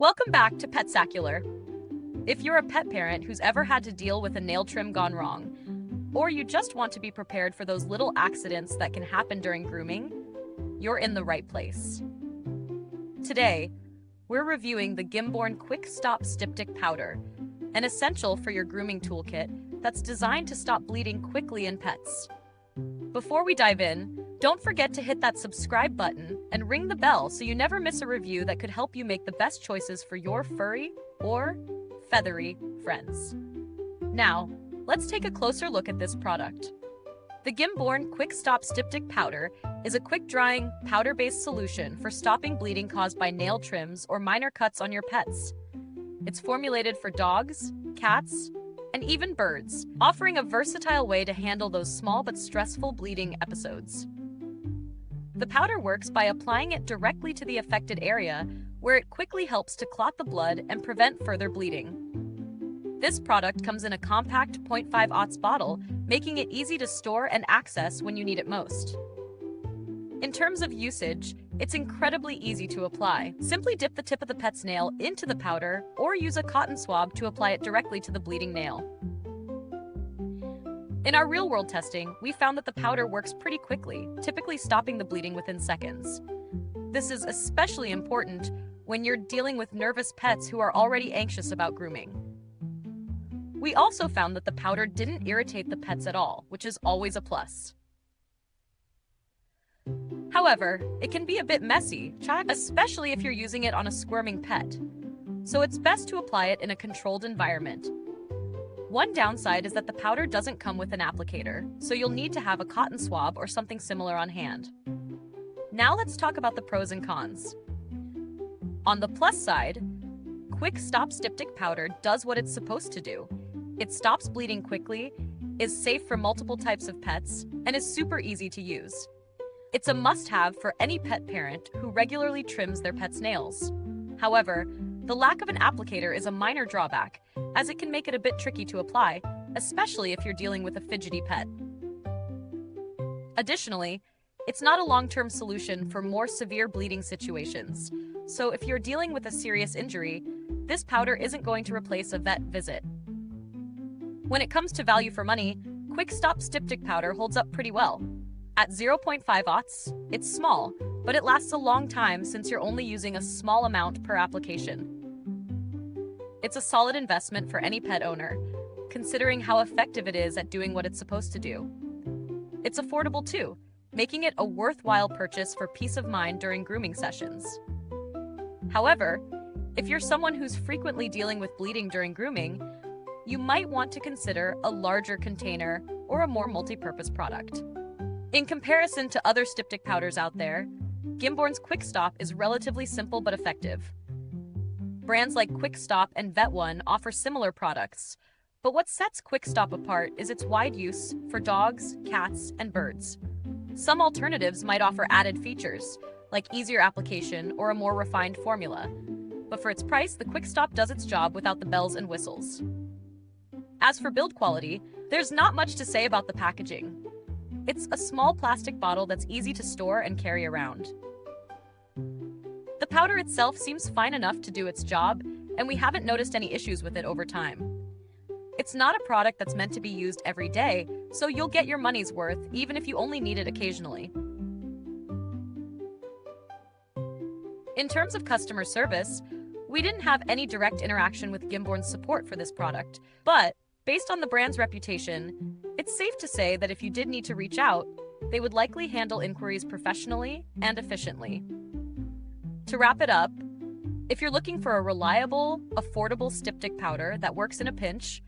Welcome back to Petsacular. If you're a pet parent who's ever had to deal with a nail trim gone wrong, or you just want to be prepared for those little accidents that can happen during grooming, you're in the right place. Today, we're reviewing the Gimborn Kwik Stop Styptic Powder, an essential for your grooming toolkit that's designed to stop bleeding quickly in pets. Before we dive in, don't forget to hit that subscribe button and ring the bell so you never miss a review that could help you make the best choices for your furry or feathery friends. Now, let's take a closer look at this product. The Gimborn Kwik Stop Styptic Powder is a quick-drying, powder-based solution for stopping bleeding caused by nail trims or minor cuts on your pets. It's formulated for dogs, cats, and even birds, offering a versatile way to handle those small but stressful bleeding episodes. The powder works by applying it directly to the affected area, where it quickly helps to clot the blood and prevent further bleeding. This product comes in a compact 0.5 oz bottle, making it easy to store and access when you need it most. In terms of usage, it's incredibly easy to apply. Simply dip the tip of the pet's nail into the powder or use a cotton swab to apply it directly to the bleeding nail. In our real-world testing, we found that the powder works pretty quickly, typically stopping the bleeding within seconds. This is especially important when you're dealing with nervous pets who are already anxious about grooming. We also found that the powder didn't irritate the pets at all, which is always a plus. However, it can be a bit messy, especially if you're using it on a squirming pet. So it's best to apply it in a controlled environment. One downside is that the powder doesn't come with an applicator, so you'll need to have a cotton swab or something similar on hand. Now let's talk about the pros and cons. On the plus side, Kwik Stop Styptic Powder does what it's supposed to do. It stops bleeding quickly, is safe for multiple types of pets, and is super easy to use. It's a must-have for any pet parent who regularly trims their pet's nails. However, the lack of an applicator is a minor drawback, as it can make it a bit tricky to apply, especially if you're dealing with a fidgety pet. Additionally, it's not a long-term solution for more severe bleeding situations, so if you're dealing with a serious injury, this powder isn't going to replace a vet visit. When it comes to value for money, Kwik Stop Styptic Powder holds up pretty well. At 0.5 oz, it's small, but it lasts a long time since you're only using a small amount per application. It's a solid investment for any pet owner, considering how effective it is at doing what it's supposed to do. It's affordable too, making it a worthwhile purchase for peace of mind during grooming sessions. However, if you're someone who's frequently dealing with bleeding during grooming, you might want to consider a larger container or a more multi-purpose product. In comparison to other styptic powders out there, Gimborn's Kwik Stop is relatively simple but effective. Brands like Kwik Stop and Vet One offer similar products, but what sets Kwik Stop apart is its wide use for dogs, cats, and birds. Some alternatives might offer added features, like easier application or a more refined formula, but for its price, the Kwik Stop does its job without the bells and whistles. As for build quality, there's not much to say about the packaging. It's a small plastic bottle that's easy to store and carry around. The powder itself seems fine enough to do its job, and we haven't noticed any issues with it over time. It's not a product that's meant to be used every day, so you'll get your money's worth even if you only need it occasionally. In terms of customer service, we didn't have any direct interaction with Gimborn's support for this product, but based on the brand's reputation, it's safe to say that if you did need to reach out, they would likely handle inquiries professionally and efficiently. To wrap it up, if you're looking for a reliable, affordable styptic powder that works in a pinch,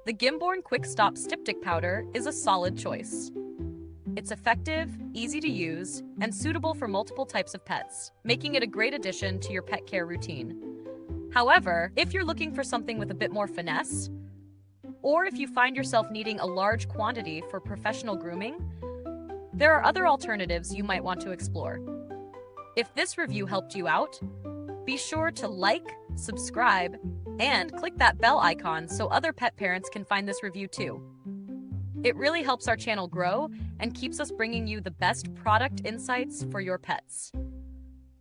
the Gimborn Kwik Stop Styptic Powder is a solid choice. It's effective, easy to use, and suitable for multiple types of pets, making it a great addition to your pet care routine. However, if you're looking for something with a bit more finesse, or if you find yourself needing a large quantity for professional grooming, there are other alternatives you might want to explore. If this review helped you out, be sure to like, subscribe, and click that bell icon so other pet parents can find this review too. It really helps our channel grow and keeps us bringing you the best product insights for your pets.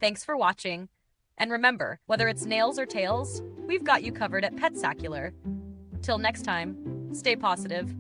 Thanks for watching, And remember, whether it's nails or tails, we've got you covered at Petsacular. Till next time, stay positive.